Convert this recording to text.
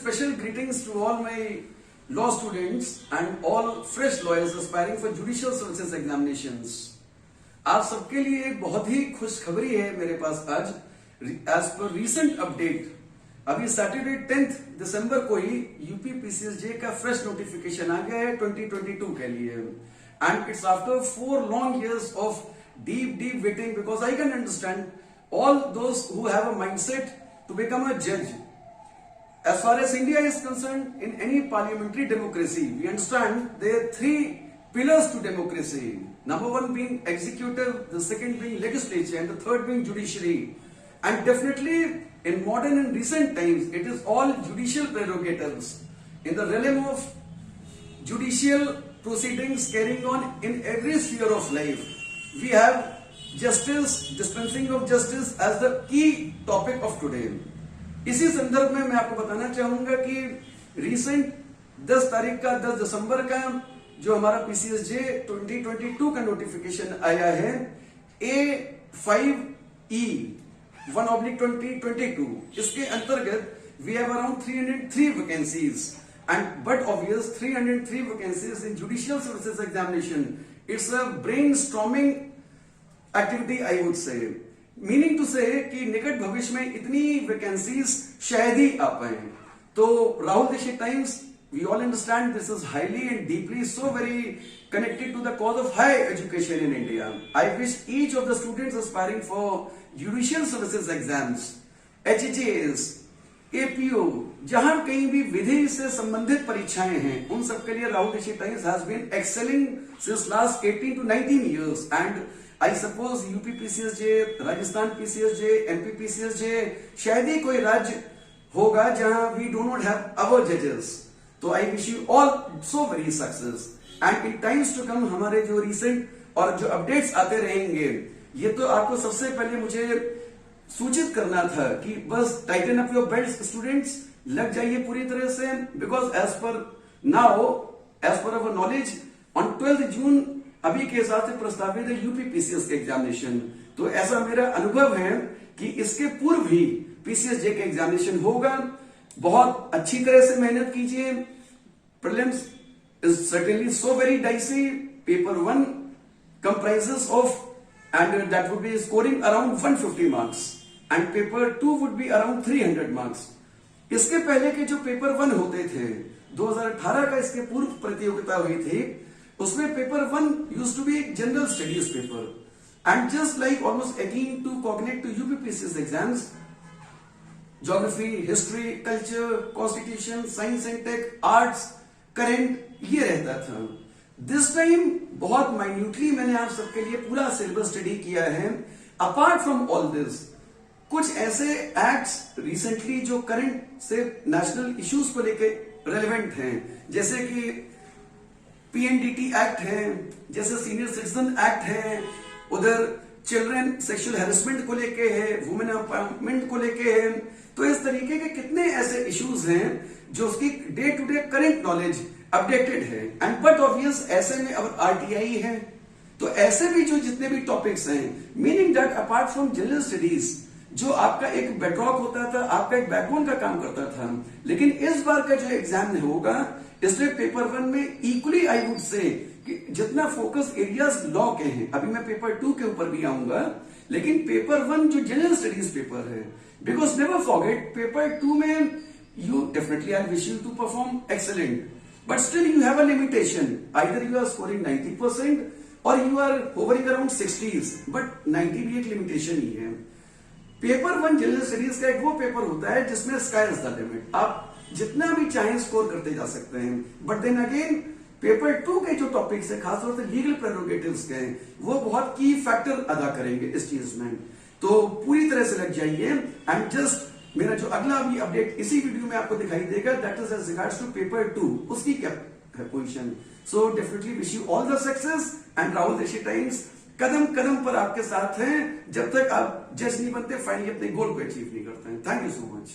special greetings to all my law students and all fresh lawyers aspiring for judicial services examinations. आप सबके लिए एक बहुत ही खुशखबरी है मेरे पास आज. एज पर रीसेंट अपडेट अभी सैटरडे 10 दिसंबर को ही यूपी पीसीएसजे का फ्रेश नोटिफिकेशन आ गया है 2022 के लिए. And it's after 4 long years of deep waiting, because I can understand all those who have a mindset to become a judge. As far as India is concerned, in any parliamentary democracy, we understand there are 3 pillars to democracy. Number 1 being executive, the second being legislature, and the third being judiciary. And definitely in modern and recent times, it is all judicial prerogatives in the realm of judicial proceedings carrying on in every sphere of life. We have justice, dispensing of justice as the key topic of today. इसी संदर्भ में मैं आपको बताना चाहूंगा कि recent 10 तारीख का 10 दिसंबर का जो हमारा पीसीएसजे 2022 का नोटिफिकेशन आया है A5E 1/2022, इसके अंतर्गत we have around 303 vacancies and but obvious 303 vacancies in judicial services examination. It's a brainstorming activity I would say, meaning to say कि निकट भविष्य में इतनी वैकेंसीज शायद ही आ पाए. तो राहुल देशी Times, we all understand this is highly and deeply so very connected to the cause of high education in India. I wish each of the students aspiring for judicial services exams, HJS, APO, जहां कहीं भी विधि से संबंधित परीक्षाएं हैं, उन सबके लिए राहुल देशी times has been excelling since last 18 to 19 years. And I suppose UP PCSJ, Rajasthan PCSJ, MP PCSJ, शायद ही कोई राज्य होगा जहां we do not have our जजेस. तो I wish you all so very success and in times to come हमारे जो रिसेंट और जो अपडेट्स आते रहेंगे. ये तो आपको सबसे पहले मुझे सूचित करना था कि बस tighten up your belt students, लग जाइए पूरी तरह से, because as per now, as per our knowledge, on 12 जून अभी के हिसाब से प्रस्तावित है यूपी पीसीएस के एग्जामिनेशन. तो ऐसा मेरा अनुभव है कि इसके पूर्व भी पीसीएसजे के एग्जामिनेशन होगा. बहुत अच्छी तरह से मेहनत कीजिए. Prelims is certainly so very dicey. Paper 1 comprises of, and that would be scoring around 150 marks, and paper 2 would be around 300 marks. इसके पहले के जो पेपर 1 होते थे, 2018 का इसके पूर्व प्रतियोगिता हुई थी, उसमें paper 1 used to be general studies paper, and just like almost again to coordinate to UPPCS exams, geography, history, culture, constitution, science and tech, arts, current, ये रहता था. दिस टाइम बहुत माइन्यूटली मैंने आप सबके लिए पूरा सिलेबस स्टडी किया है. अपार्ट फ्रॉम ऑल दिस, कुछ ऐसे एक्ट्स रिसेंटली जो करंट से नेशनल इश्यूज को लेकर रेलेवेंट हैं, जैसे कि पीएनडीटी एक्ट है, जैसे सीनियर सिटीजन एक्ट है, उधर चिल्ड्रन सेक्सुअल हैरेसमेंट को लेके है, वुमेन एम्पावरमेंट को लेके है. तो इस तरीके के कितने ऐसे इश्यूज हैं जो उसकी day to day current knowledge updated है. एंड बट ऑब्वियस ऐसे में अब आरटीआई है. तो ऐसे भी जो जितने भी टॉपिक्स हैं, meaning that apart from general studies जो आपका एक बेडरॉक होता था, आपका एक बैकबोन का काम करता था, लेकिन इस बार का जो एग्जाम होगा, इसलिए पेपर 1 में इक्वली आई वुड से कि जितना फोकस एरियाज लॉ के हैं, अभी मैं पेपर 2 के ऊपर भी आऊंगा, लेकिन पेपर 1 जो जनरल स्टडीज पेपर है, बिकॉज नेवर फॉरगेट पेपर 2 में you definitely I wish you to perform excellent, but still you have a limitation. Either you are scoring 90% or you are hovering around 60s, but 90 भी एक limitation ही है. Paper 1 general studies का एक वो paper होता है जिसमें स्काई इज द लिमिट, आप जितना भी चाहें स्कोर करते जा सकते हैं. बट देन अगेन पेपर 2 के जो टॉपिक्स है, खासतौर से लीगल प्रेरोगेटिव्स के, वो बहुत की फैक्टर अदा करेंगे इस चीज में. तो पूरी तरह से लग जाइए. एंड जस्ट मेरा जो अगला अभी अपडेट इसी वीडियो में आपको दिखाई देगा, that is as regards to paper 2, उसकी क्या है position. So definitely wish you all the success. And Rahul देशी टाइम्स कदम कदम पर आपके साथ हैं, जब तक आप जज नहीं बनते, फाइनली अपने गोल को अचीव नहीं करते हैं. Thank you so much.